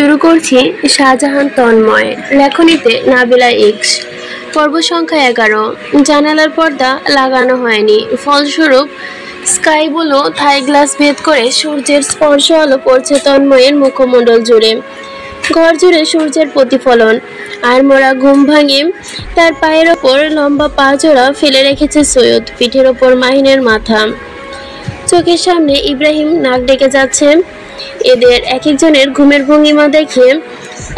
শুরু করছি শাহজাহান তন্ময় লেখনীতে নাবিলা এক্স। পর্ব সংখ্যা 11। জানালার পর্দা লাগানো হয়নি, ফলস্বরূপ স্কাই ব্লু থাই গ্লাস ভেদ করে সূর্যের স্পর্শ আলো পড়ছে তন্ময়ের মুখমণ্ডল জুড়ে। ঘর জুড়ে সূর্যের প্রতিফলন, আর মোরা ঘুম ভাঙে তার পায়ের ওপর লম্বা পা জোড়া ফেলে রেখেছে সৈয়দ, পিঠের ওপর মাহিনের মাথা। চোখের সামনে ইব্রাহিম নাক ডেকে যাচ্ছে। এদের এক একজনের ঘুমের ভঙ্গিমা দেখে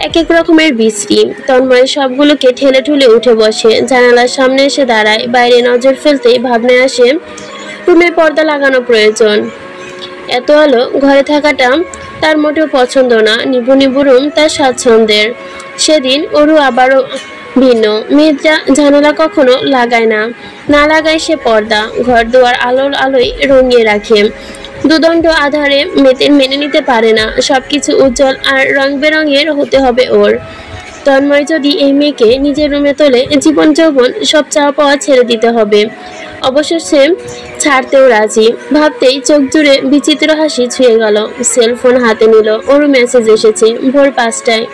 এক এক রকমের বিশ্রী। তন্ময় সবগুলোকে ঠেলে ঠুলে উঠে বসে, জানালার সামনে এসে দাঁড়ায়। বাইরে নজর ফেলতেই ভাবনায় আসে রুমের পর্দা লাগানো প্রয়োজন। এত আলো ঘরে থাকাটা তার মোটেও পছন্দ না। নিভু নিভু রুম তার স্বাচ্ছন্দ্যের। সেদিন ওরও আবারও ভিন্ন। মেয়েরা জানালা কখনো লাগায় না, না লাগায় সে পর্দা। ঘর দুয়ার আলোর আলোয় রঙিয়ে রাখে। দুদণ্ড আধারে মেনে নিতে পারে না। সবকিছু উজ্জ্বল আর রং বেরঙের হতে হবে ওর। তন্ময় যদি এই মেয়েকে নিজের রুমে তোলে, জীবন যৌবন সব চাওয়া পাওয়া ছেড়ে দিতে হবে। অবশ্য সে ছাড়তেও রাজি। ভাবতেই চোখ জুড়ে বিচিত্র হাসি ছুঁয়ে গেল। সেলফোন হাতে নিল। ওর মেসেজ এসেছে ভোর 5টায়।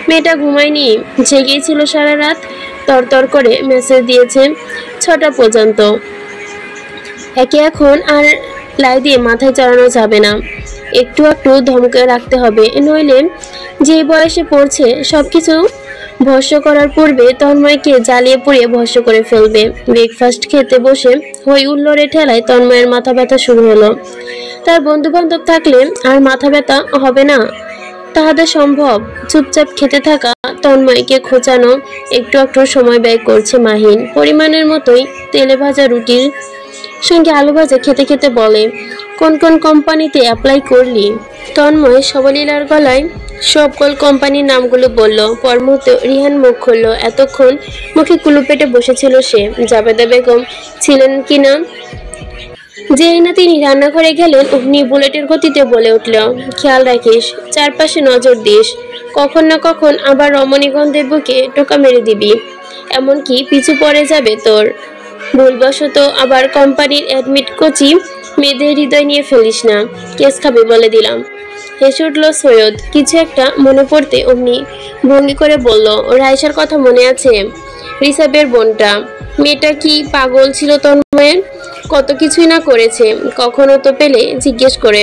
মেয়েটা ঘুমায়নি, জেগেই ছিল সারা রাত। তরতর করে মেসেজ দিয়েছে 6টা পর্যন্ত। একে এখন আর লাই দিয়ে মাথায় চড়ানো যাবে না, একটু একটু ধমকে রাখতে হবে, নইলে যে বয়সে পড়ছে সবকিছু ভস্য করার পূর্বে তন্ময়কে জ্বালিয়ে পুড়িয়ে ভস্য করে ফেলবে। ব্রেকফাস্ট খেতে বসে হই উল্লোড়ে ঠেলায় তন্ময়ের মাথা ব্যথা শুরু হলো। তার বন্ধু বান্ধব থাকলে আর মাথা ব্যথা হবে না, তাহাদের সম্ভব? চুপচাপ খেতে থাকা তন্ময়কে খোঁচানো একটু একটু সময় ব্যয় করছে মাহিন। পরিমাণের মতোই তেলে ভাজা রুটির সঙ্গে আলু ভাজা খেতে খেতে বলে, কোন কোন কোম্পানিতে অ্যাপ্লাই করলি? তন্ময় সবলীলার গলায় সকল কোম্পানির নামগুলো বলল। পর মুহূর্তে রিহান মুখ খুলল। এতক্ষণ মুখে কুলু পেটে বসেছিল সে। জাবেদা বেগম ছিলেন কিনা যেই না তিনি রান্নাঘরে গেলেন, অমনি বুলেটের গতিতে বলে উঠল, খেয়াল রাখিস, চারপাশে নজর দিস, কখন না কখন আবার রমণীগন্ধের বুকে টোকা মেরে দিবি, এমনকি পিছু পড়ে যাবে তোর। ভুলবশত আবার কোম্পানির অ্যাডমিট কচি মেয়েদের হৃদয় নিয়ে ফেলিস না, কেস খাবে বলে দিলাম। হেসে উঠল সৈয়দ। কিছু একটা মনে পড়তে অমনি ভঙ্গি করে বলল, রাইসার কথা মনে আছে? রিসাবের বোনটা। মেয়েটা কি পাগল ছিল তন্ময়ের? কত কিছুই না করেছে। কখনো তো পেলে জিজ্ঞেস করে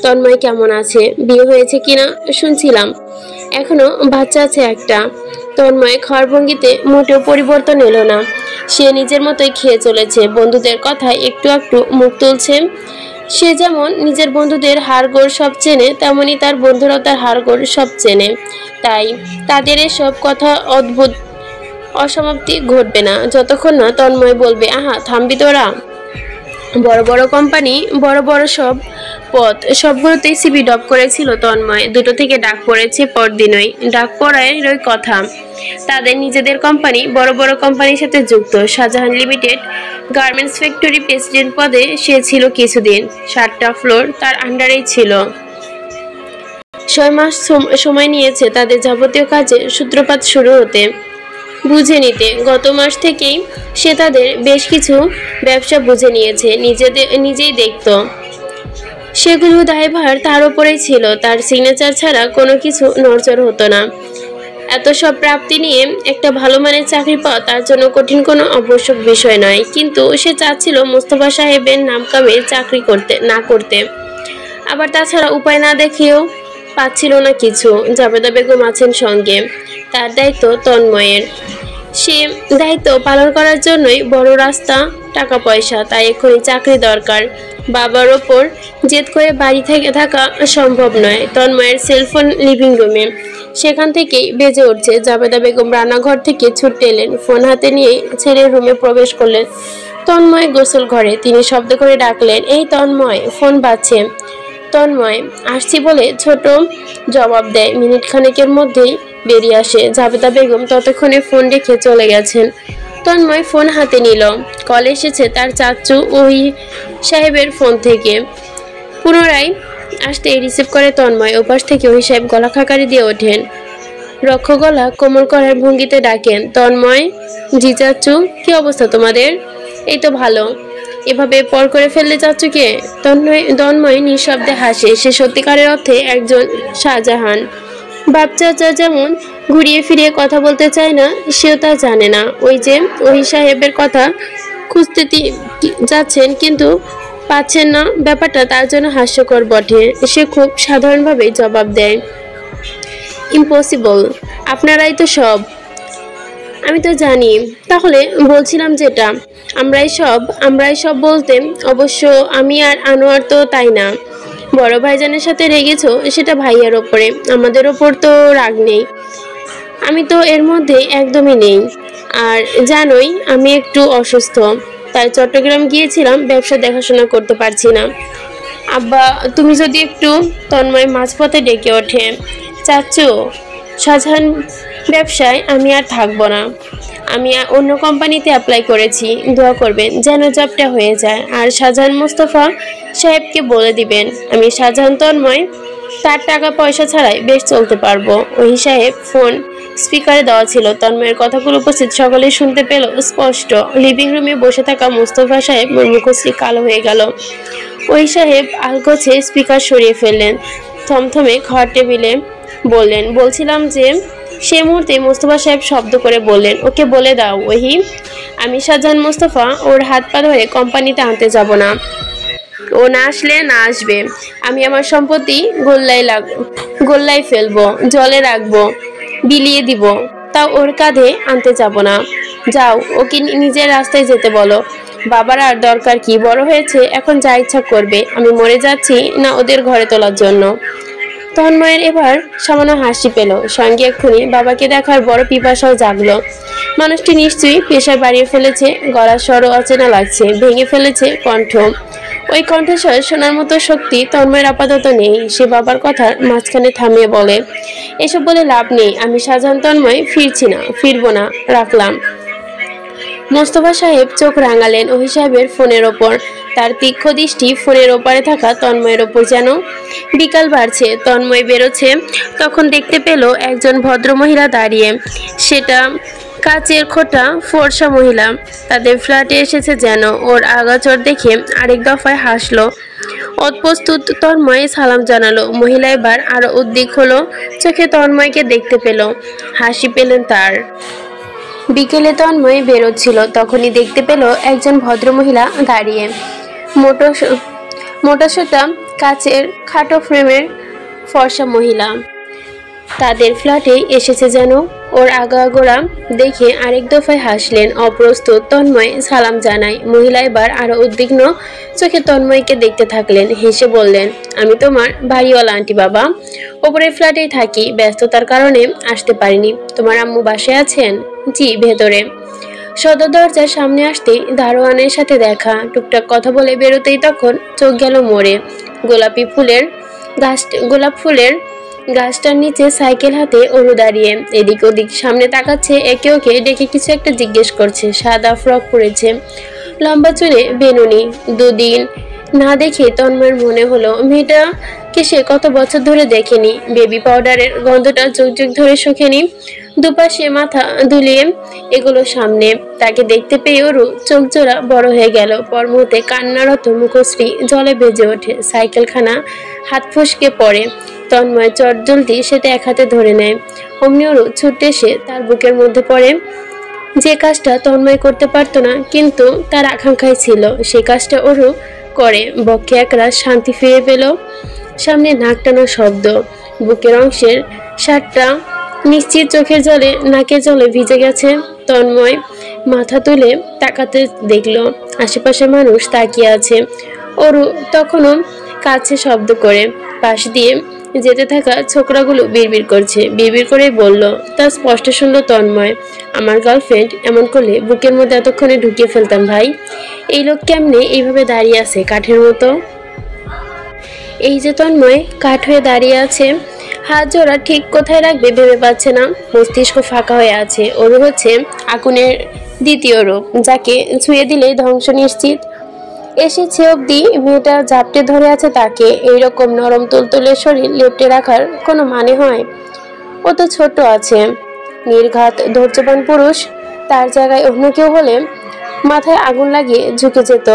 তন্ময় কেমন আছে, বিয়ে হয়েছে কিনা শুনছিলাম, এখনো বাচ্চা আছে একটা। তন্ময় খাওয়ার ভঙ্গিতে মোটেও পরিবর্তন এলো না। সে নিজের মতোই খেয়ে চলেছে। বন্ধুদের কথায় একটু একটু মুখ তুলছে। সে যেমন নিজের বন্ধুদের হাড়গোড় সব চেনে, তেমনি তার বন্ধুরাও তার হাড়গোড় সব চেনে। তাই তাদের এসব কথা অদ্ভুত অসমাপ্তি ঘটবে না, যতক্ষণ না তন্ময় বলবে, আহা থামবি তোরা। বড় বড় কোম্পানি, বড় বড় সব পদ, সবগুলোতেই সিবি ডপ করেছিল তন্ময়। দুটো থেকে ডাক পড়েছে পরদিনই। ডাক পড়ায় কথা, তাদের নিজেদের কোম্পানি বড় বড় কোম্পানির সাথে যুক্ত। Shahjahan limited garments factory president পদে সে ছিল কিছুদিন। 7টা ফ্লোর তার আন্ডারেই ছিল। 6 মাস সময় নিয়েছে তাদের যাবতীয় কাজের সূত্রপাত শুরু হতে, বুঝে নিতে। গত মাস থেকেই সে তাদের বেশ কিছু ব্যবসা বুঝে নিয়েছে, নিজেই দেখত। সেগুলো দায়ভার তার উপরেই ছিল। তার সিগনেচার ছাড়া কোনো কিছু নড়চড় হতো না। এত সব প্রাপ্তি নিয়ে একটা ভালো মানের চাকরি পাওয়া তার জন্য কঠিন কোনো আবশ্যক বিষয় নয়। কিন্তু সে চাচ্ছিল মোস্তফা সাহেবের নাম কামে চাকরি না করতে। আবার তাছাড়া উপায় না দেখেও পাচ্ছিল না কিছু। জাবেদা বেগম আছেন সঙ্গে, তার দায়িত্ব তন্ময়ের। সে দায়িত্ব পালন করার জন্যই বড় রাস্তা, টাকা পয়সা। তাই এখনই চাকরি দরকার। বাবার ওপর জেদ করে বাড়ি থেকে থাকা সম্ভব নয়। তন্ময়ের সেলফোন লিভিং রুমে, সেখান থেকেই বেজে উঠছে। জাবেদা বেগম রান্নাঘর থেকে ছুটে এলেন, ফোন হাতে নিয়ে ছেলের রুমে প্রবেশ করলেন। তন্ময় গোসল ঘরে। তিনি শব্দ করে ডাকলেন, এই তন্ময়, ফোন বাজছে। তন্ময় আসছি বলে ছোট জবাব দেয়। মিনিট খানেকের মধ্যেই বেরিয়ে আসে। জাবেদা বেগম ততক্ষণে ফোন রেখে চলে গেছেন। তন্ময় ফোন হাতে নিল। কল এসেছে তার চাচু ওই সাহেবের ফোন থেকে। পুনরায় আসতেই রিসিভ করে তন্ময়। ওপাশ থেকে ওই সাহেব গলা খাকারি দিয়ে ওঠেন। রক্ষ গলা কোমল করার ভঙ্গিতে ডাকেন, তন্ময়। জি চাচু, কি অবস্থা তোমাদের? এই তো ভালো। এভাবে পর করে ফেললে চাচুকে? তন্ময় নিঃশব্দে হাসে। সে সত্যিকারের অর্থে একজন শাহজাহান। বাপ চাচা যেমন ঘুরিয়ে ফিরিয়ে কথা বলতে চায় না, সেও তা জানে না। ওই যে ওহি সাহেবের কথা খুঁজতে যাচ্ছেন কিন্তু পাচ্ছেন না, ব্যাপারটা তার জন্য হাস্যকর বটে। সে খুব সাধারণভাবে জবাব দেয়, ইম্পসিবল, আপনারাই তো সব। আমি তো জানি। তাহলে বলছিলাম যেটা, আমরাই সব বলতে অবশ্য আমি আর আনোয়ার তো তাই না। বড় ভাইজানের সাথে রেগেছো সেটা ভাইয়ার ওপরে, আমাদের ওপর তো রাগ নেই। আমি তো এর মধ্যে একদমই নেই। আর জানোই আমি একটু অসুস্থ, তাই চট্টগ্রাম গিয়েছিলাম, ব্যবসা দেখাশোনা করতে পারছি না। আব্বা তুমি যদি একটু, তন্ময় মাঝপথে ডেকে ওঠে, চাচ্চু শাহজাহান ব্যবসায় আমি আর থাকবো না। আমি অন্য কোম্পানিতে অ্যাপ্লাই করেছি, দোয়া করবেন যেন জবটা হয়ে যায়। আর শাহজাহান মোস্তফা সাহেবকে বলে দিবেন আমি শাহজাহান তন্ময়, তার টাকা পয়সা ছাড়াই বেশ চলতে পারবো। ওহি সাহেব ফোন স্পিকারে দেওয়া ছিল। তন্ময়ের কথাগুলো উপস্থিত সকলেই শুনতে পেল স্পষ্ট। লিভিং রুমে বসে থাকা মোস্তফা সাহেব মুখশ্রী কালো হয়ে গেল। ওহি সাহেব আলগোছে স্পিকার সরিয়ে ফেললেন, থমথমে ঘর টেবিলে বললেন, বলছিলাম যে। সেই মুহূর্তে মোস্তফা সাহেব শব্দ করে বললেন, ওকে বলে দাও ওহি, আমি শাহজাহান মোস্তফা ওর হাত পা ধরে কোম্পানিতে আনতে যাব না। ও না আসলে না আসবে, আমি আমার সম্পত্তি গোল্লায় ফেলবো, জলে রাখবো, বিলিয়ে দিব, তাও ওর কাঁধে আনতে যাব না। যাও ওকে নিজের রাস্তায় যেতে বলো। বাবার আর দরকার কি, বড় হয়েছে, এখন যা ইচ্ছা করবে। আমি মরে যাচ্ছি না ওদের ঘরে তোলার জন্য। তন্ময়ের এবার সামান্য হাসি পেল, সঙ্গে এক্ষুনি বাবাকে দেখার বড় পিপাসাও জাগলো। মানুষটি নিশ্চয়ই পেশায় বাড়িয়ে ফেলেছে, গলার স্বরও অচেনা লাগছে, ভেঙে ফেলেছে কণ্ঠ। ওই কণ্ঠস্বর শোনার মতো শক্তি তন্ময়ের আপাতত নেই। সে বাবার কথার মাঝখানে থামিয়ে বলে, এসব বলে লাভ নেই, আমি শাহজাহান তন্ময় ফিরবো না, রাখলাম। মোস্তফা সাহেব চোখ রাঙালেন ওহি সাহেবের ফোনের ওপর। তার তীক্ষ্ণ দৃষ্টি ফোনের ওপারে থাকা তন্ময়ের ওপর যেন। বিকাল বাড়ছে, তন্ময় বেরোচ্ছে, তখন দেখতে পেল একজন ভদ্রমহিলা দাঁড়িয়ে। সেটা কাচের খোটা ফর্সা মহিলা। তাদের ফ্ল্যাটে এসেছে যেন। ওর আগাচর দেখে আরেক দফায় হাসলো। অপ্রস্তুত তন্ময় সালাম জানালো। মহিলা এবার আরো উদ্বিগ্ন হলো, চোখে তন্ময়কে দেখতে পেল, হাসি পেলেন তার। বিকেলে তন্ময় বেরোচ্ছিল, তখনই দেখতে পেল একজন ভদ্রমহিলা দাঁড়িয়ে। মোটাসোটা কাচের খাটো ফ্রেমের ফর্সা মহিলা। তাদের ফ্ল্যাটে এসেছে যেন। ওর আগাগোড়া দেখে আরেক দফায় হাসলেন। অপ্রস্তুত তন্ময় সালাম জানায়। মহিলা এবার আরো উদ্বিগ্ন চোখে তন্ময়কে দেখতে থাকলেন। হেসে বললেন, আমি তোমার বাড়িওয়ালা আন্টি বাবা, ওপরের ফ্ল্যাটেই থাকি, ব্যস্ততার কারণে আসতে পারিনি। তোমার আম্মু বাসায় আছেন? জি, ভেতরে। সদর দরজার সামনে আসতেই দারোয়ানের সাথে দেখা। টুকটাক কথা বলে বেরোতেই তখন চোখ গেল মোড়ে। গোলাপ ফুলের গাছটার নিচে সাইকেল হাতে অরু দাঁড়িয়ে, এদিক ওদিক সামনে তাকাচ্ছে, একে ওকে ডেকে কিছু একটা জিজ্ঞেস করছে। সাদা ফ্রক পরেছে, লম্বা চুলে বেনুনি। দুদিন না দেখে তন্ময়ের মনে হলো মেয়েটাকে সে কত বছর ধরে দেখেনি। বেবি পাউডারের গন্ধটা যুগ যুগ ধরে শোখেনি। দুপাশে মাথা দুলিয়ে এগুলো সামনে। তাকে দেখতে পেয়ে ওরু চোখ জোড়া বড় হয়ে গেল। পর মুহূর্তে কান্নারত মুখশ্রী জলে ভেজে ওঠে। সাইকেলখানা হাত ফসকে পড়ে। তন্ময় চটজলদি সেটা এক হাতে ধরে নেয়। অমনি ওরু ছুটে এসে তার বুকের মধ্যে পড়ে। যে কাজটা তন্ময় করতে পারতো না, কিন্তু তার আকাঙ্ক্ষায় ছিল, সেই কাজটা ওরু করে। বক্ষে একরাশ শান্তি ফিরে পেল। সামনে নাক টানা শব্দ। বুকের অংশের শার্টটা নিশ্চিত চোখের জলে নাকের জলে ভিজে গেছে। তন্ময় মাথা তুলে তাকাতে দেখল আশেপাশে মানুষ তাকিয়ে আছে। ওরু তখনও কাছে শব্দ করে। পাশ দিয়ে যেতে থাকা ছোকরাগুলো বিড়বিড় করছে। বিড়বিড় করে বলল, তা স্পষ্ট শুনল তন্ময়, আমার গার্লফ্রেন্ড এমন করলে বুকের মধ্যে এতক্ষণে ঢুকিয়ে ফেলতাম ভাই। এই লোক কেমনে এইভাবে দাঁড়িয়ে আছে কাঠের মতো? এই যে তন্ময় কাঠ হয়ে দাঁড়িয়ে আছে, হাত জোড়া ঠিক কোথায় রাখবে ভেবে পাচ্ছে না। মস্তিষ্ক ফাঁকা হয়ে আছে। ওরু হচ্ছে আগুনের দ্বিতীয় রূপ, যাকে ছুঁয়ে দিলেই ধ্বংস নিশ্চিত। এসেছে অবধি মেয়েটা ঝাপটে ধরে আছে তাকে। এইরকম নরম তুলতুলে শরীর লেপটে রাখার কোনো মানে হয়? ও তো ছোট আছে। নির্ঘাত ধৈর্যবান পুরুষ। তার জায়গায় অন্য কেউ হলে মাথায় আগুন লাগিয়ে ঝুঁকে যেত।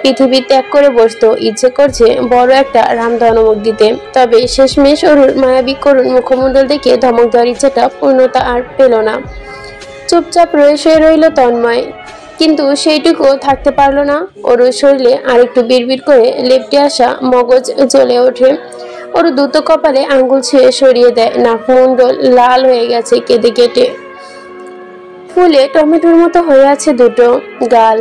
পৃথিবী ত্যাগ করে বসতো। ইচ্ছে করছে বড় একটা রামধনমুখ দিতে, তবে শেষমেশ অরুর মায়াবী করুণ মুখমণ্ডল দেখে ধমক দেওয়ার ইচ্ছাটা পূর্ণতা আর পেল না। চুপচাপ শুয়ে রইল তন্ময়, কিন্তু সেইটুকুও থাকতে পারল না। অরুর শরীরে আরেকটু বিড়বিড় করে লেপ্টে আসা মগজ জ্বলে ওঠে। অরু দ্রুত কপালে আঙ্গুল ছুঁয়ে সরিয়ে দেয়। নাকমণ্ডল লাল হয়ে গেছে কেঁদে কেটে, ফুলে টমেটোর মতো হয়ে আছে দুটো গাল।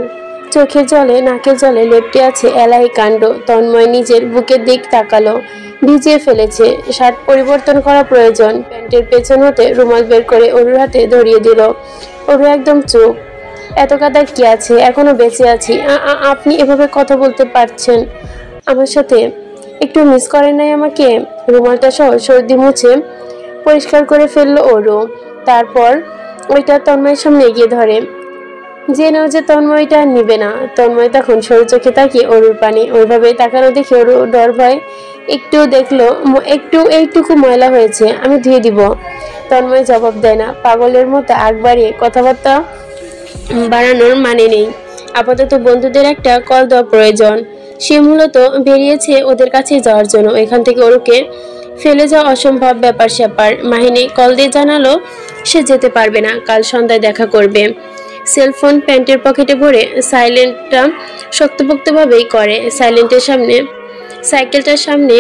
চোখের জলে নাকের জলে লেপ্টে আছে এলাই কাণ্ড। তন্ময় নিজের বুকের দিক তাকালো, ভিজিয়ে ফেলেছে। শার্ট পরিবর্তন করা প্রয়োজন। প্যান্টের পেছন হতে রুমাল বের করে অরুর হাতে ধরিয়ে দিল। অরু একদম চুপ। এত কাদার কি আছে, এখনো বেঁচে আছি। আপনি এভাবে কথা বলতে পারছেন আমার সাথে? একটু মিস করেন নাই আমাকে? রুমালটা সহ সর্দি মুছে পরিষ্কার করে ফেললো অরু। তারপর ওইটা তন্ময়ের সামনে এগিয়ে ধরে, জেনেও যে তন্ময়টা নিবে না। তন্ময় তখন সরু চোখে তাকিয়ে অরুর পানি। ওইভাবে তাকানো দেখে অরু ডর ভয় একটু দেখলো এইটুকু ময়লা হয়েছে, আমি ধুয়ে দিব। তন্ময় জবাব দেয় না। পাগলের মতো আগ বাড়িয়ে কথাবার্তা বাড়ানোর মানে নেই। আপাতত বন্ধুদের একটা কল দেওয়া প্রয়োজন। সে মূলত বেরিয়েছে ওদের কাছে যাওয়ার জন্য। এখান থেকে অরুকে ফেলে যাওয়া অসম্ভব ব্যাপার স্যাপার। মাহিনী কল দিয়ে জানালো সে যেতে পারবে না, কাল সন্ধ্যায় দেখা করবে। সেলফোন প্যান্টের পকেটে ভরে সাইলেন্টটা শক্তপোক্তভাবেই করে। সাইকেলটার সামনে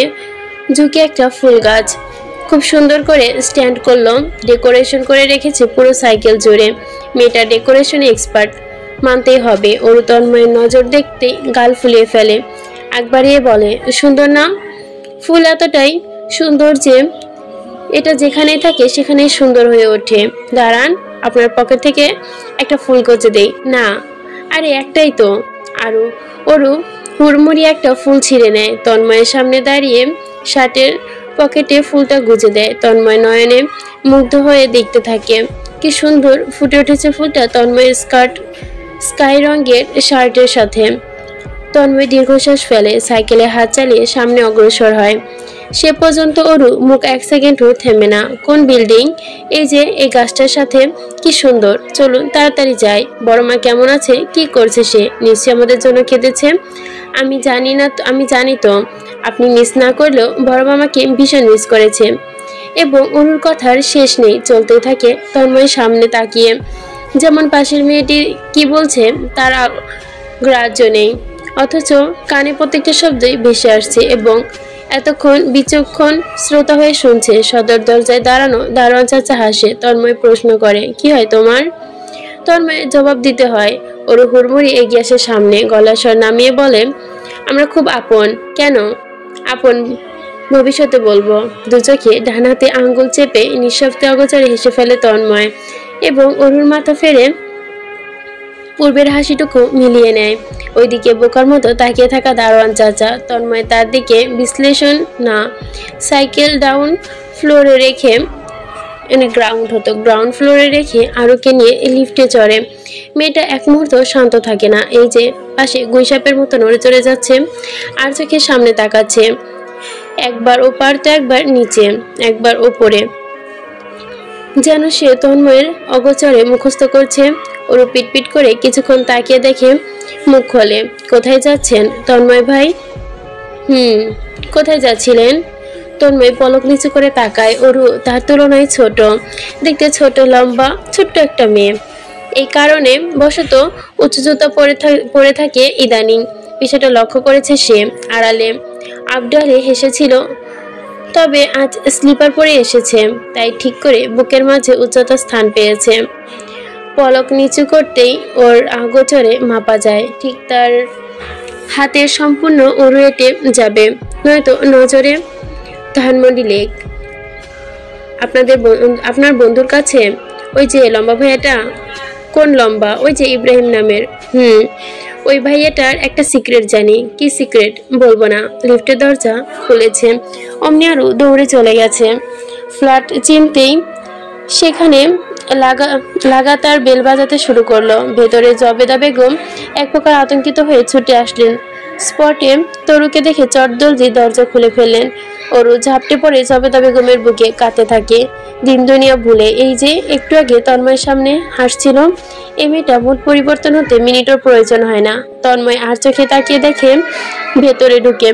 ঝুঁকে একটা ফুল গাছ খুব সুন্দর করে স্ট্যান্ড করলো। ডেকোরেশন করে রেখেছে পুরো সাইকেল জুড়ে। মেয়েটা ডেকোরেশনে এক্সপার্ট, মানতেই হবে। অরু তন্ময়ের নজর দেখতেই গাল ফুলিয়ে ফেলে। একবারিয়ে বলে, সুন্দর না? ফুল এতটাই সুন্দর যে এটা যেখানেই থাকে সেখানেই সুন্দর হয়ে ওঠে। দাঁড়ান, আপনার পকেট থেকে একটা ফুল গজে দেই না? আরে একটাই তো। আরও অরু হুড়মুড়ি একটা ফুল ছিঁড়ে নেয়। তন্ময়ের সামনে দাঁড়িয়ে শার্টের পকেটে ফুলটা গুজে দেয়। তন্ময় নয়নে মুগ্ধ হয়ে দেখতে থাকে। কি সুন্দর ফুটে উঠেছে ফুলটা তন্ময়ের স্কাই রঙের শার্টের সাথে। তন্ময় দীর্ঘশ্বাস ফেলে, সাইকেলে হাত চালিয়ে সামনে অগ্রসর হয়। সে পর্যন্ত অরু মুখ এক সেকেন্ডও থেমে না। কোন বিল্ডিং? এই যে এই গাছটার সাথে, কি সুন্দর। চলুন তাড়াতাড়ি যাই। বড় মা কেমন আছে? কি করছে সে? নিশ্চয়ই আমাদের জন্য কেঁদেছে। আমি জানি তো। আপনি মিস না করলেও বড় মামাকে ভীষণ মিস করেছে। এবং অরুর কথার শেষ নেই, চলতেই থাকে তন্ময় সামনে তাকিয়ে। যেমন পাশের মেয়েটি কি বলছে তার গ্রাহ্য নেই, অথচ কানে প্রত্যেকটা শব্দই ভেসে আসছে এবং এতক্ষণ বিচক্ষণ শ্রোতা হয়ে শুনছে। সদর দরজায় দাঁড়ানো দারোয়ান চাচা হাসে। তন্ময় প্রশ্ন করে, কি হয় তোমার? তন্ময় জবাব দিতে হয়। ওরু হুড়মুড়ি এগিয়ে আসে সামনে, গলার স্বর নামিয়ে বলে, আমরা খুব আপন। কেন আপন? ভবিষ্যতে বলবো। দু চোখে ডান হাতে আঙ্গুল চেপে নিঃশব্দে অগোচরে হেসে ফেলে তন্ময় এবং অরুর মাথা ফেরে পূর্বের হাসিটুকু মিলিয়ে নেয়। ওইদিকে বোকার মতো তাকিয়ে থাকা দারোয়ান চাচা। তন্ময় তার দিকে বিশ্লেষণ না, সাইকেল গ্রাউন্ড ফ্লোরে রেখে আরুকে নিয়ে লিফটে চড়ে। মেয়েটা এক মুহূর্ত শান্ত থাকে না। এই যে পাশে গুইসাপের মতো নড়ে চড়ে যাচ্ছে আর চোখের সামনে তাকাচ্ছে, একবার ওপার তো একবার নিচে, একবার ওপরে, যেন সে তন্ময়ের অগোচরে মুখস্থ করছে। ওরু পিটপিট করে কিছুক্ষণ তাকিয়ে দেখে, মুখ খোলে। কোথায় যাচ্ছেন তন্ময় ভাই? কোথায় যাচ্ছিলেন? তন্ময় পলক নিচু করে তাকায়। অরু তার তুলনায় ছোট দেখতে, ছোট লম্বা ছোট্ট একটা মেয়ে। এই কারণে বশত উঁচু জুতা পরে থাকে ইদানিং। বিষয়টা লক্ষ্য করেছে সে। আড়ালে আবডালে হেসেছিল, তবে আজ স্লিপার পরে এসেছে, তাই ঠিক করে বুকের মাঝে উচ্চতা স্থান পেয়েছে। পলক নিচু করতেই ওর আগোচরে মাপা যায়। ঠিক তার হাতের সম্পূর্ণ অরু এঁটে যাবে, নয়তো নজরে ধানমন্ডি লেক। আপনার বন্ধুর কাছে? ওই যে লম্বা ভাইয়াটা। কোন লম্বা? ওই যে ইব্রাহিম নামের। ওই ভাইয়াটার একটা সিক্রেট জানি। কি সিক্রেট? বলবো না। লিফটের দরজা খুলেছে, অমনি আরও দৌড়ে চলে গেছে। ফ্ল্যাট চিনতেই সেখানে লাগাতার বেল বাজাতে শুরু করলো। ভেতরে জবেদা বেগম এক প্রকার আতঙ্কিত হয়ে ছুটে আসলেন। স্পটে তরুকে দেখে চটজলদি দরজা খুলে ফেললেন। অরু ঝাপটে পড়ে জবেদা বেগমের বুকে কাঁদতে থাকে। দিন দুনিয়া ভুলে এই যে একটু আগে তন্ময়ের সামনে হাসছিল, এই মেয়েটা মুড পরিবর্তন হতে মিনিটের প্রয়োজন হয় না। তন্ময় আর চোখে তাকিয়ে দেখে ভেতরে ঢুকে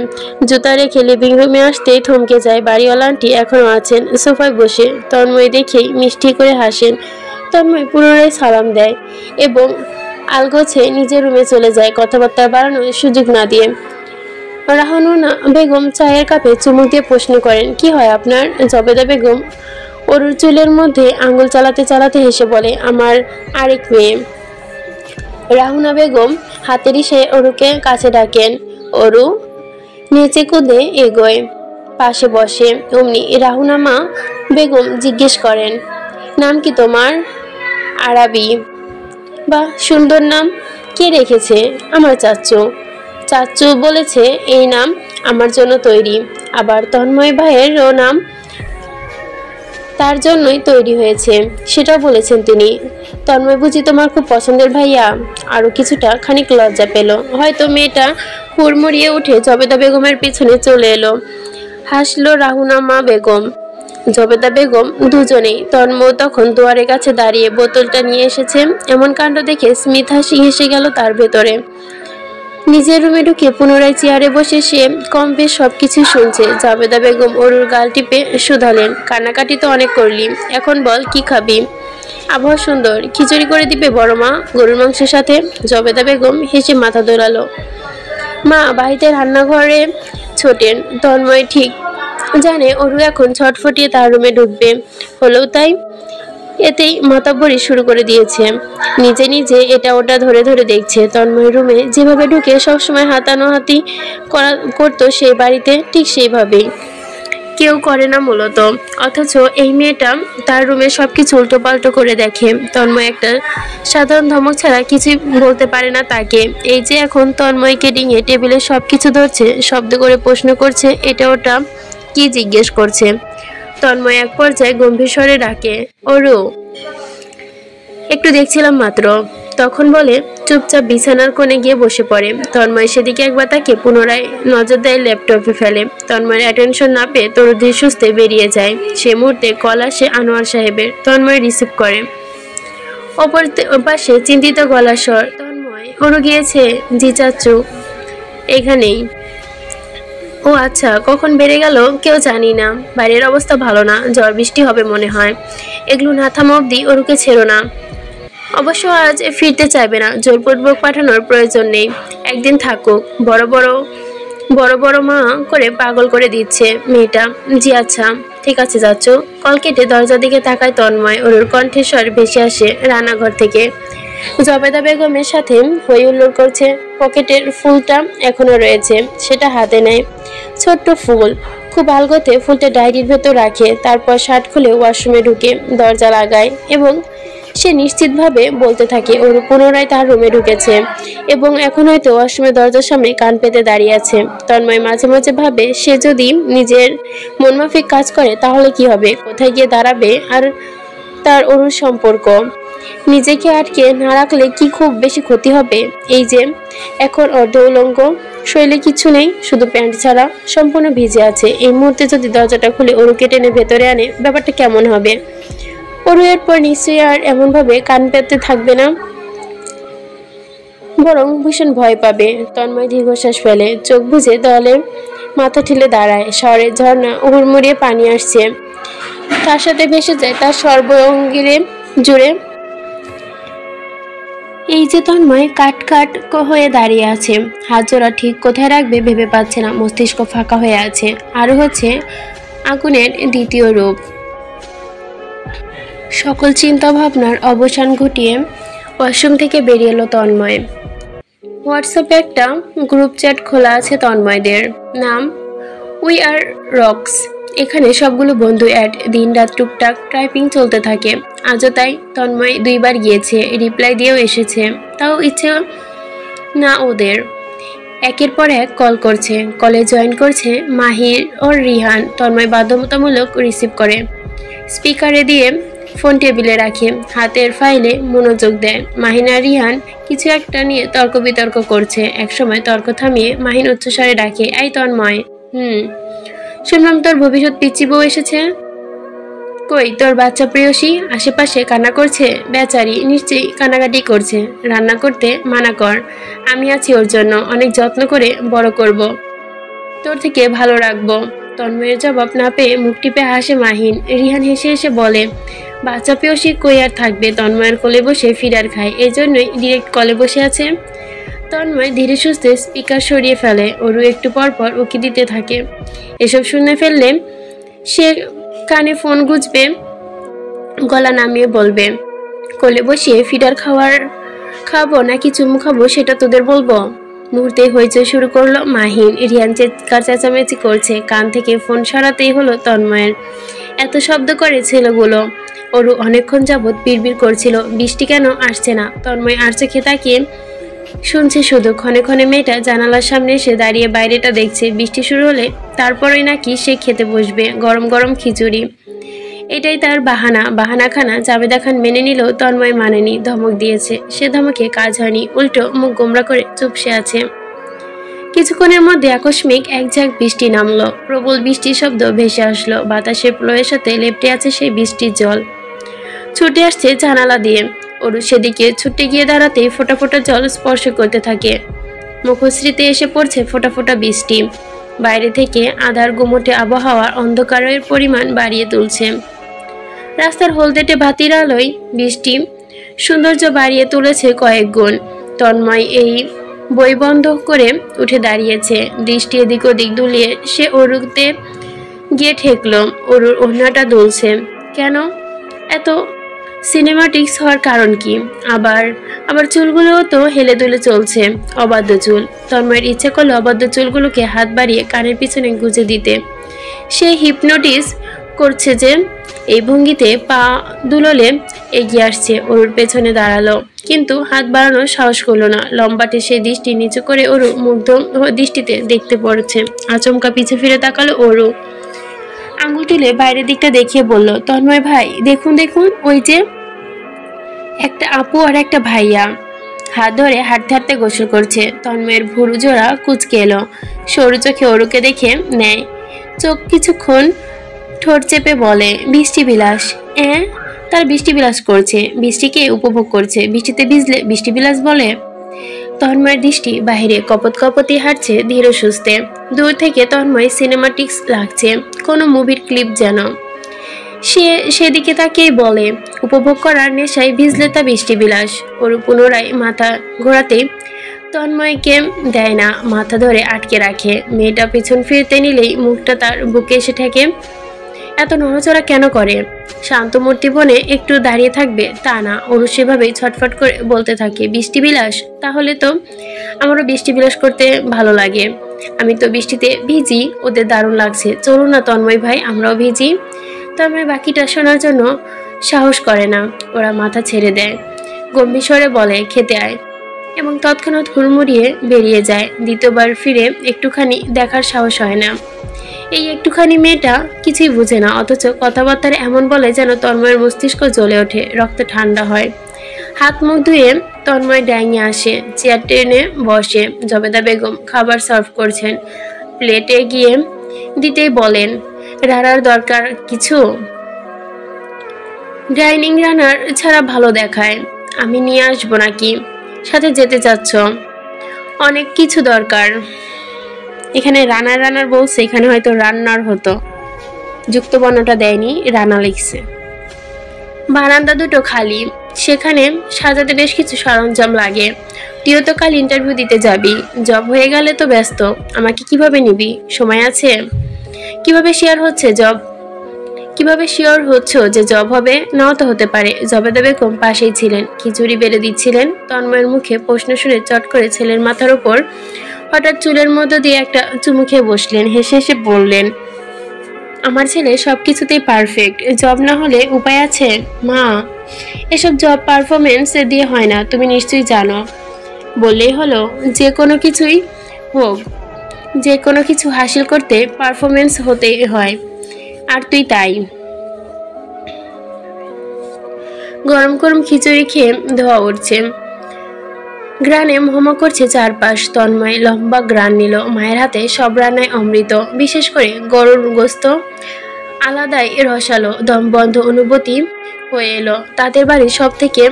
জুতা রেখে লিভিং রুমে আসতেই থমকে যায়। বাড়িওয়ালা আন্টি এখনো আছেন সোফায় বসে। তন্ময় দেখেই মিষ্টি করে হাসেন। তন্ময় পুনরায় সালাম দেয় এবং আলগোছে নিজের রুমে চলে যায়, কথাবার্তা বাড়ানোর সুযোগ না দিয়ে। রাহানুনা বেগম চায়ের কাপে চুমুক দিয়ে প্রশ্ন করেন, কি হয় আপনার? জবেদা বেগম অরুর চুলের মধ্যে আঙুল চালাতে চালাতে হেসে বলে, আমার আরেক মেয়ে। রাহুনা বেগম হাতের ইশারায় অরুকে কাছে ডাকেন। অরু নিচে কুদে এগোয় পাশে বসে। অমনি রাহুনা মা বেগম জিজ্ঞেস করেন, নাম কি তোমার? আরাবি। বাহ, সুন্দর নাম। কে রেখেছে? আমার চাচ্চু। চাচ্চু বলেছে এই নাম আমার জন্য তৈরি। আবার তন্ময় ভাইয়েরও নাম তার জন্যই তৈরি হয়েছে, সেটাও বলেছেন তিনি। তন্ময় বুঝি তোমার খুব পছন্দের ভাইয়া? আরো কিছুটা খানিক লজ্জা পেল। হয়তো মেয়েটা হুড়মুড়িয়ে উঠে জবেদা বেগমের পিছনে চলে এলো। হাসলো রাহুনা মা বেগম, জবেদা বেগম দুজনেই। তন্ময় তখন দুয়ারের কাছে দাঁড়িয়ে বোতলটা নিয়ে এসেছে। এমন কাণ্ড দেখে স্মিত হাসি হেসে গেল তার ভেতরে। নিজের রুমে ঢুকে পুনরায় চেয়ারে বসে সে কম বেশ সবকিছু শুনছে। জাবেদা বেগম অরুর গাল টিপে শুধালেন, কান্নাকাটি তো অনেক করলি, এখন বল কি খাবি? আবহাওয়া সুন্দর, খিচুড়ি করে দিবে বড় মা গরুর মাংসের সাথে। জবেদা বেগম হেসে মাথা দোলালো। মা বাড়িতে রান্নাঘরে ছোটেন। তন্ময় ঠিক জানে অরু এখন ছটফটিয়ে তার রুমে ঢুকবে, হলেও তাই এতেই মাতাব্বরি শুরু করে দিয়েছে। নিজে নিজে এটা ওটা ধরে ধরে দেখছে। তন্ময় রুমে যেভাবে ঢুকে সবসময় হাতানোহাতি করতো সেই বাড়িতে ঠিক সেইভাবেই কেউ করে না মূলত। অথচ এই মেয়েটা তার রুমে সবকিছু উল্টো পাল্টো করে দেখে। তন্ময় একটা সাধারণ ধমক ছাড়া কিছুই বলতে পারে না তাকে। এই যে এখন তন্ময়কে ডিঙে টেবিলে সবকিছু ধরছে, শব্দ করে প্রশ্ন করছে, এটা ওটা কি জিজ্ঞেস করছে। তন্ময় এক পর্যায়ে গম্ভীর স্বরে ডাকে, অরু। একটু দেখছিলাম মাত্র। তখন বলে চুপচাপ বিছানার কোণে গিয়ে বসে পড়ে। তন্ময় সেদিকে একবার তাকে পুনরায় নজর দেয়, ল্যাপটপে ফেলে। তন্ময়ের অ্যাটেনশন না পেয়ে তরু ধীর সুস্থে বেরিয়ে যায়। সে মুহূর্তে কল আসে আনোয়ার সাহেবের। তন্ময় রিসিভ করে। অপর পাশে চিন্তিত গলার স্বর, তন্ময়, অরু গিয়েছে? জি চাচ্চু, এখানেই। ও আচ্ছা, কখন বেড়ে গেল কেউ জানি না। বাইরের অবস্থা ভালো না, ঝড় বৃষ্টি হবে মনে হয়। এগুলো না থামা অব্দি অরুকে ছেড়ো না। অবশ্য আজ ফিরতে চাইবে না, জোরপূর্বক পাঠানোর প্রয়োজন নেই। একদিন থাকুক। বড় বড় মা করে পাগল করে দিচ্ছে মেয়েটা। জি আচ্ছা, ঠিক আছে চাচ্চু। কল কেটে দরজার দিকে তাকায় তন্ময়। অরুর কণ্ঠস্বর ভেসে আসে রান্নাঘর থেকে। জবেদা বেগমের সাথে হই হুল্লোড় করছে। পকেটের ফুলটা এখনো রয়েছে, সেটা হাতে নেয়। ছোট্ট ফুল, খুব আলগোতে ফুলটা ডায়েরির ভেতর রাখে। তারপর শার্ট খুলে ওয়াশরুমে ঢুকে দরজা লাগায় এবং সে নিশ্চিতভাবে বলতে থাকে অরু পুনরায় তার রুমে ঢুকেছে এবং এখন হয়তো ওয়াশরুমের দরজার সামনে কান পেতে দাঁড়িয়ে আছে। তন্ময় মাঝে মাঝে ভাবে, সে যদি নিজের মনমাফিক কাজ করে তাহলে কি হবে, কোথায় গিয়ে দাঁড়াবে। আর তার অরুর সম্পর্ক নিজেকে আটকে না রাখলে কি খুব বেশি ক্ষতি হবে। এই যে এখন অর্ধ উলঙ্গ, শরীরে কিছু নেই, শুধু প্যান্ট ছাড়া, সম্পূর্ণ ভিজে আছে। এই মুহূর্তে যদি দরজাটা খুলে অরুকে টেনে ভেতরে আনে, ব্যাপারটা কেমন হবে? অরু এরপর নিশ্চয়ই আর এমনভাবে কান পেতে থাকবে না, বরং ভীষণ ভয় পাবে। তন্ময় দীর্ঘশ্বাস ফেলে, চোখ বুজে দেওয়ালে মাথা ঠেলে দাঁড়ায়। শহরের ঝর্ণা হুড়মুড়িয়ে পানি আসছে, তার সাথে ভেসে যায় তার সর্বাঙ্গীরে জুড়ে। এই যে তন্ময় কাট হয়ে দাঁড়িয়ে আছে, হাত জোড়া ঠিক কোথায় রাখবে ভেবে পাচ্ছে না। মস্তিষ্ক ফাঁকা হয়ে আছে। আরও হচ্ছে আগুনের দ্বিতীয় রূপ। সকল চিন্তা ভাবনার অবসান ঘটিয়ে ওয়াশরুম থেকে বেরিয়ে এলো তন্ময়। হোয়াটসঅ্যাপে একটা গ্রুপ চ্যাট খোলা আছে তন্ময়দের, নাম উই আর রক্স। এখানে সবগুলো বন্ধু অ্যাড। দিন রাত টুকটাক টাইপিং চলতে থাকে। আজও তাই। তন্ময় 2 বার গিয়েছে, রিপ্লাই দিয়েও এসেছে, তাও ইচ্ছে না ওদের। একের পর এক কল করছে। কলে জয়েন করছে মাহির ও রিহান। তন্ময় বাধ্যতামূলক রিসিভ করে। স্পিকারে দিয়ে ফোন টেবিলে রাখে, হাতের ফাইলে মনোযোগ দেয়। মাহিন আর রিহান কিছু একটা নিয়ে তর্ক বিতর্ক করছে। একসময় তর্ক থামিয়ে মাহিন উচ্চস্বরে ডাকে, এই তন্ময়। শুনলাম তোর ভবিষ্যৎ পিচ্চি বউ এসেছে। কই তোর বাচ্চা প্রেয়সী? আশেপাশে কান্না করছে, বেচারি নিশ্চয়ই কান্নাকাটি করছে। রান্না করতে মানা কর, আমি আছি ওর জন্য, অনেক যত্ন করে বড় করব, তোর থেকে ভালো রাখবো। তন্ময়ের জবাব না পেয়ে মুখ টিপে হাসে মাহিন। রিহান হেসে হেসে বলে, বাচ্চা প্রেয়সী কই আর থাকবে, তন্ময়ের কোলে বসে ফিডার খায়, এই জন্যই ডিরেক্ট কলে বসে আছে। তন্ময় ধীরে সুস্থে স্পিকার সরিয়ে ফেলে। অরু একটু পর পর উকি দিতে থাকে। এসব শুনে ফেললে সে কানে ফোন গুজবে, গলা নামিয়ে বলবে, কোলে বসিয়ে ফিডার খাবো নাকি চুমু খাবো সেটা তোদের বলবো। মুহূর্তে হইচই শুরু করলো মাহিন। রিয়ান চিৎকার চেঁচামেচি করছে। কান থেকে ফোন সরাতেই হলো তন্ময়ের। এত শব্দ করে ছেলেগুলো। অরু অনেকক্ষণ যাবৎ বিড়বিড় করছিল, বৃষ্টি কেন আসছে না। তন্ময় আর চোখে তাকিয়ে শুনছে শুধু। ক্ষণে ক্ষণে মেয়েটা জানালার সামনে এসে দাঁড়িয়ে বাইরেটা দেখছে। বৃষ্টি শুরু হলে তারপরেই নাকি সে খেতে বসবে গরম গরম খিচুড়ি। এটাই তার বাহানাখানা জাবেদা খান মেনে নিলেও তন্ময় মানেনি, ধমক দিয়েছে। সে ধমকে কাজ হয়নি, উল্টো মুখ গোমরা করে চুপসে আছে। কিছুক্ষণের মধ্যে আকস্মিক এক ঝাঁক বৃষ্টি নামলো। প্রবল বৃষ্টির শব্দ ভেসে আসলো। বাতাসের প্রলয়ের সাথে লেপ্টে আছে সেই বৃষ্টির জল, ছুটে আসছে জানালা দিয়ে। অরু সেদিকে ছুটে গিয়ে দাঁড়াতেই ফোঁটা ফোঁটা জল স্পর্শ করতে থাকে। মুখশ্রীতে এসে পড়ছে ফোঁটা ফোঁটা বৃষ্টি। বাইরে থেকে আধার গুমোটে আবহাওয়ার অন্ধকারের পরিমাণ বাড়িয়ে তুলছে। রাস্তার হলদেটে বাতির আলোয় বৃষ্টি সৌন্দর্য বাড়িয়ে তুলেছে কয়েক গুণ। তন্ময় এই বই বন্ধ করে উঠে দাঁড়িয়েছে। দৃষ্টি এদিক ওদিক দুলিয়ে সে অরুতে গিয়ে ঠেকল। অরুর ওড়নাটা দুলছে। কেন এত সিনেমাটিক্স হওয়ার কারণ কি? আবার চুলগুলোও তো হেলে দুলে চলছে, অবাধ্য চুল। তন্ময়ের ইচ্ছে করলো অবাধ্য চুলগুলোকে হাত বাড়িয়ে কানের পিছনে গুজে দিতে। সে হিপনোটিস করছে যে এই ভঙ্গিতে পা দুললে এগিয়ে আসছে। অরুর পেছনে দাঁড়ালো, কিন্তু হাত বাড়ানোর সাহস করলো না। লম্বাটে সেই দৃষ্টি নিচু করে অরু মুগ্ধ দৃষ্টিতে দেখতে পড়ছে। আচমকা পিছে ফিরে তাকালো অরু। আঙুল তুলে বাইরের দিকটা দেখিয়ে বলল, তন্ময় ভাই দেখুন দেখুন, ওই যে একটা আপু আর একটা ভাইয়া হাত ধরে হাঁটতে হাঁটতে গোসল করছে। তন্ময়ের ভুরু জোড়া কুচকে এলো। সরু চোখে অরুকে দেখে নেয়। চোখ কিছুক্ষণ ঠোঁট চেপে বলে, বৃষ্টি বিলাস। তার বৃষ্টি বিলাস করছে, বৃষ্টিকে উপভোগ করছে। বৃষ্টিতে ভিজলে বৃষ্টি বিলাস বলে? তন্ময়ের দৃষ্টি বাহিরে কপত কপতি হাঁটছে ধীরে সুস্থে। দূর থেকে তন্ময় সিনেমাটিক্স লাগছে, কোনো মুভির ক্লিপ যেন। সে সেদিকে তাকিয়ে বলে, উপভোগ করার নেশায় ভিজলে তা বৃষ্টি বিলাস। ওর পুনরায় মাথা ঘোরাতে তন্ময়কে দেয় না, মাথা ধরে আটকে রাখে। মেয়েটা পিছন ফিরতে নিলেই মুখটা তার বুকে এসে ঠেকে। এত নড়াচড়া কেন করে? শান্ত মূর্তি বনে একটু দাঁড়িয়ে থাকবে তা না। ওর সেভাবেই ছটফট করে বলতে থাকে, বৃষ্টি বিলাস? তাহলে তো আমারও বৃষ্টি বিলাস করতে ভালো লাগে। আমি তো বৃষ্টিতে ভিজি, ওদের দারুণ লাগছে। চলুন না তন্ময় ভাই, আমরাও ভিজি। তন্ময় বাকিটা শোনার জন্য সাহস করে না। ওরা মাথা ছেড়ে দেয়, গম্ভীর স্বরে বলে, খেতে আয়, এবং তৎক্ষণাৎ হুড়মুড়িয়ে বেরিয়ে যায়। দ্বিতীয়বার ফিরে একটুখানি দেখার সাহস হয় না। এই একটুখানি মেয়েটা কিছুই বুঝে না, অথচ কথাবার্তার এমন বলে যেন তন্ময়ের মস্তিষ্ক জ্বলে ওঠে, রক্ত ঠান্ডা হয়। হাত মুখ ধুয়ে তন্ময় ডাইনিয়ে আসে, চেয়ার টেনে বসে। জবেদা বেগম খাবার সার্ভ করছেন। প্লেটে গিয়ে দিতেই বলেন, রানার দরকার কিছু? ডাইনিং রানার ছাড়া ভালো দেখায়। আমি নিয়ে আসবো নাকি? সাথে যেতে চাচ্ছ? অনেক কিছু দরকার। এখানে রানার বলছে, এখানে হয়তো রান্নার হতো, যুক্তবর্ণটা দেয়নি, রানা লিখছে। বারান্দা দুটো খালি, সেখানে সাজাতে বেশ কিছু সরঞ্জাম লাগে। তুইও তো কাল ইন্টারভিউ দিতে যাবি, জব হয়ে গেলে তো ব্যস্ত। আমাকে কিভাবে নিবি? সময় আছে? কিভাবে শিওর হচ্ছ যে জব হবে? নাও তো হতে পারে। জবেদা বেগম পাশেই ছিলেন, খিচুড়ি বেড়ে দিচ্ছিলেন। তন্ময়ের মুখে প্রশ্ন শুনে চট করে ছেলের মাথার ওপর হঠাৎ চুলের মধ্য দিয়ে একটা চুমু খেয়ে বসলেন। হেসে হেসে বললেন, আমার ছেলে সবকিছুতেই পারফেক্ট। জব না হলে উপায় আছে? মা, এসব জব পারফরমেন্স দিয়ে হয় না, তুমি নিশ্চয়ই জানো। বললেই হলো, যে কোনো কিছু হাসিল করতে পারফরমেন্স হতে হয়, আর তুই তাই। গরম গরম খিচুড়ি খেয়ে ধোয়া উঠছে, গ্রানে মোহাম্মদ করছে চারপাশ। তন্ময় লম্বা গ্রান নিল। মায়ের হাতে সব রান্নায় অমৃত, বিশেষ করে গরুর গোস্ত আলাদাই রসালো, দমবন্ধ অনুভূতি হয়ে এলো। তাদের বাড়ির সব থেকে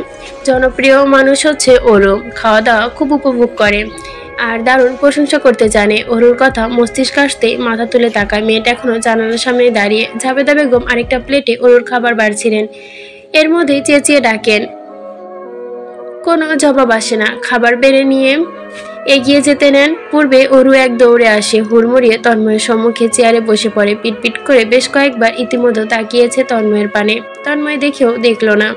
জনপ্রিয় মানুষ হচ্ছে অরু। খাওয়া দাওয়া খুব উপভোগ করে আর দারুণ প্রশংসা করতে জানে। অরুর কথা মস্তিষ্ক আসতেই মাথা তুলে তাকায়। মেয়েটা এখনো জানালার সামনে দাঁড়িয়ে। ঝাবেদা বেগম আরেকটা প্লেটে অরুর খাবার বাড়ছিলেন। এর মধ্যেই চেঁচিয়ে ডাকেন, কোনো জবাব আসে না। খাবার বেড়ে নিয়ে এগিয়ে যেতে নেন। পূর্বে অরু এক দৌড়ে আসে, হুড়মুড়িয়ে তন্ময়ের সম্মুখে চেয়ারে বসে পড়ে। পিটপিট করে বেশ কয়েকবার ইতিমধ্যে তাকিয়েছে তন্ময়ের পানে। তন্ময় দেখেও দেখল না,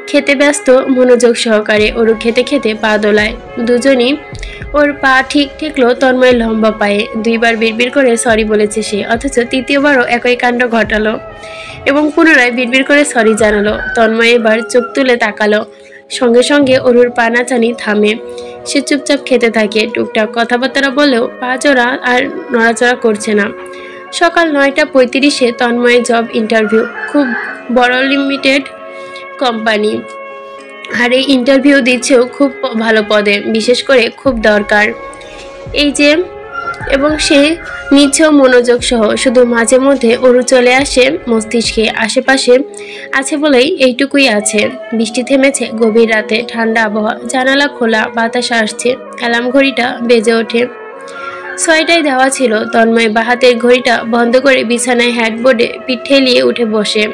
খেতে ব্যস্ত মনোযোগ সহকারে। অরু খেতে খেতে পা দোলায়। দুজনই ওর পা ঠিক ঠেকলো তন্ময়ের লম্বা পায়ে। দুইবার বিড়বিড় করে সরি বলেছে সে, অথচ তৃতীয়বারও একই কাণ্ড ঘটালো এবং পুনরায় বিড়বিড় করে সরি জানালো। তন্ময় এবার চোখ তুলে তাকালো। সঙ্গে সঙ্গে অরুর পা নাচানি থামে। সে চুপচাপ খেতে থাকে। টুকটাক কথাবার্তা বলেও পা জোড়া আর নড়াচড়া করছে না। সকাল 9:35 তন্ময়ের জব ইন্টারভিউ। খুব বড় লিমিটেড কোম্পানি, আর এই ইন্টারভিউ দিচ্ছেও খুব ভালো পদে, বিশেষ করে খুব দরকার এই যে, এবং সে নিচ্ছেও মনোযোগ সহ। শুধু মাঝে মধ্যে অরু চলে আসে মস্তিষ্কে। আশেপাশে আছে বলেই এইটুকুই আছে। বৃষ্টি থেমেছে গভীর রাতে, ঠান্ডা আবহাওয়া, জানালা খোলা, বাতাস আসছে। অ্যালার্ম ঘড়িটা বেজে ওঠে। 6টায় দেওয়া ছিল। তন্ময় বাহাতের ঘড়িটা বন্ধ করে বিছানায় হেডবোর্ডে পিঠ ঠেলিয়ে উঠে বসে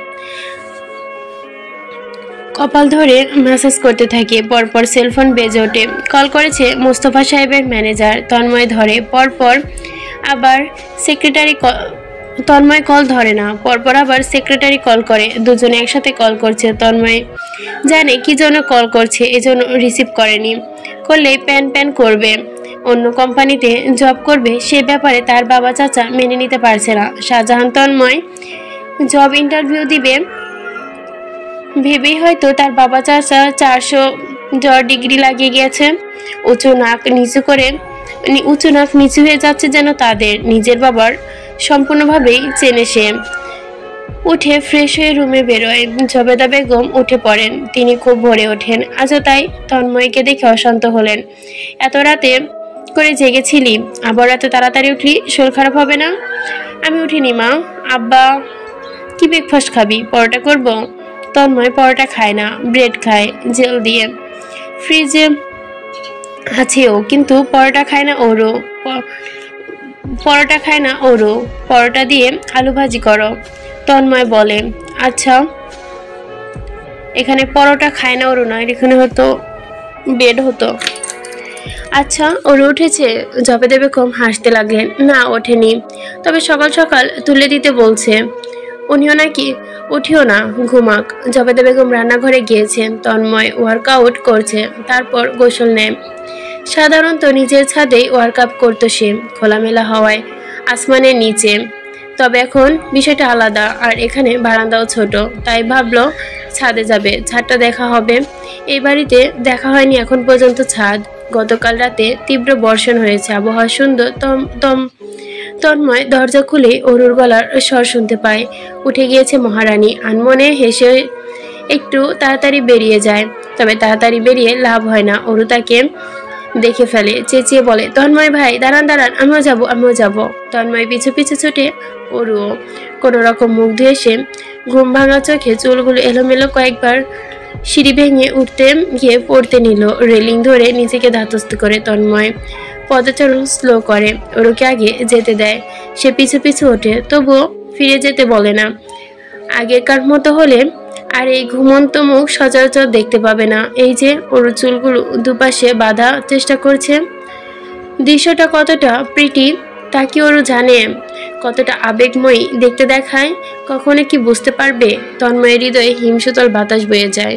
কপাল ধরে ম্যাসেজ করতে থাকে। পরপর সেলফোন বেজে ওঠে। কল করেছে মোস্তফা সাহেবের ম্যানেজার। তন্ময় ধরে, পরপর আবার সেক্রেটারি। তন্ময় কল ধরে না, পরপর আবার সেক্রেটারি কল করে। দুজনে একসাথে কল করছে। তন্ময় জানে কি জন্য কল করছে, এজন্য রিসিভ করেনি। করলেই প্যান প্যান করবে, অন্য কোম্পানিতে জব করবে, সে ব্যাপারে তার বাবা চাচা মেনে নিতে পারছে না। শাহজাহান তন্ময় জব ইন্টারভিউ দিবে ভেবেই হয়তো তার বাবা চাচা 400 ডিগ্রি লাগিয়ে গিয়েছে। উঁচু নাক নিচু হয়ে যাচ্ছে যেন তাদের। নিজের বাবার সম্পূর্ণভাবেই চেনে সে। উঠে ফ্রেশ হয়ে রুমে বেরোয়। জবেদা বেগম উঠে পড়েন। তিনি খুব ভোরে ওঠেন। আজও তাই। তন্ময়কে দেখে অশান্ত হলেন। এত রাতে করে জেগেছিলি, আবার এত তাড়াতাড়ি উঠলি, শরীর খারাপ হবে না? আমি উঠিনি মা। আব্বা কি ব্রেকফাস্ট খাবি? পরোটা করব? তন্ময় পরোটা খায় না, ব্রেড খায় জেল দিয়ে। ফ্রিজে আছেও, কিন্তু পরোটা খায় না ওরও। পরোটা দিয়ে আলু ভাজি করো। তন্ময় বলে, আচ্ছা। এখানে পরোটা খায় না ওরও নয়, এখানে হয়তো ব্রেড হতো। আচ্ছা, ওরা উঠেছে? জবেদা বেগম হাসতে লাগলেন। না, ওঠেনি, তবে সকাল সকাল তুলে দিতে বলছে। উনিও নাকি উঠিও না, ঘুমাক। জবেদা বেগম রান্নাঘরে গিয়েছেন। তন্ময় ওয়ার্কআউট করছে, তারপর গোসল নেয়। সাধারণত নিজের ছাদেই ওয়ার্কআউট করতো সে, খোলামেলা হওয়ায়, আসমানের নিচে। তবে এখন বিষয়টা আলাদা, আর এখানে বারান্দাও ছোট। তাই ভাবলো ছাদে যাবে, ছাদটা দেখা হবে। এই বাড়িতে দেখা হয়নি এখন পর্যন্ত ছাদ। গতকাল রাতে তীব্র বর্ষণ হয়েছে, আবহাওয়া সুন্দর। তন্ময় দরজা খুলে অরুর গলার স্বর শুনতে পায়। উঠে গিয়েছে মহারানী। আনমনে হেসে একটু তাড়াতাড়ি বেরিয়ে যায়, তবে তাড়াতাড়ি বেরিয়ে লাভ হয় না। অরু তাকে দেখে ফেলে, চেঁচিয়ে বলে, তন্ময় ভাই দাঁড়ান দাঁড়ান, আমিও যাবো। তন্ময় পিছু পিছু ছুটে। অরুও কোনো রকম মুখ ধুয়ে এসে ঘুম ভাঙা চোখে চুলগুলো এলোমেলো কয়েকবার সিঁড়ি ভেঙে উঠতে গিয়ে পড়তে নিল। রেলিং ধরে নিজেকে ধাতস্থ করে তন্ময় পদচারণ স্লো করে। ওরকে আগে যেতে দেয়। সে পিছু পিছু ওঠে, তবুও ফিরে যেতে বলে না। আগেকার মতো হলে আর এই ঘুমন্ত মুখ সচরাচর দেখতে পাবে না। এই যে ওর চুলগুলো দুপাশে বাঁধা চেষ্টা করছে। দৃশ্যটা কতটা প্রিটি তা কি ওর জানে? কতটা আবেগময়ী দেখতে দেখায়? কখনো কি বুঝতে পারবে? তন্ময়ের হৃদয়ে হিমশীতল বাতাস বয়ে যায়।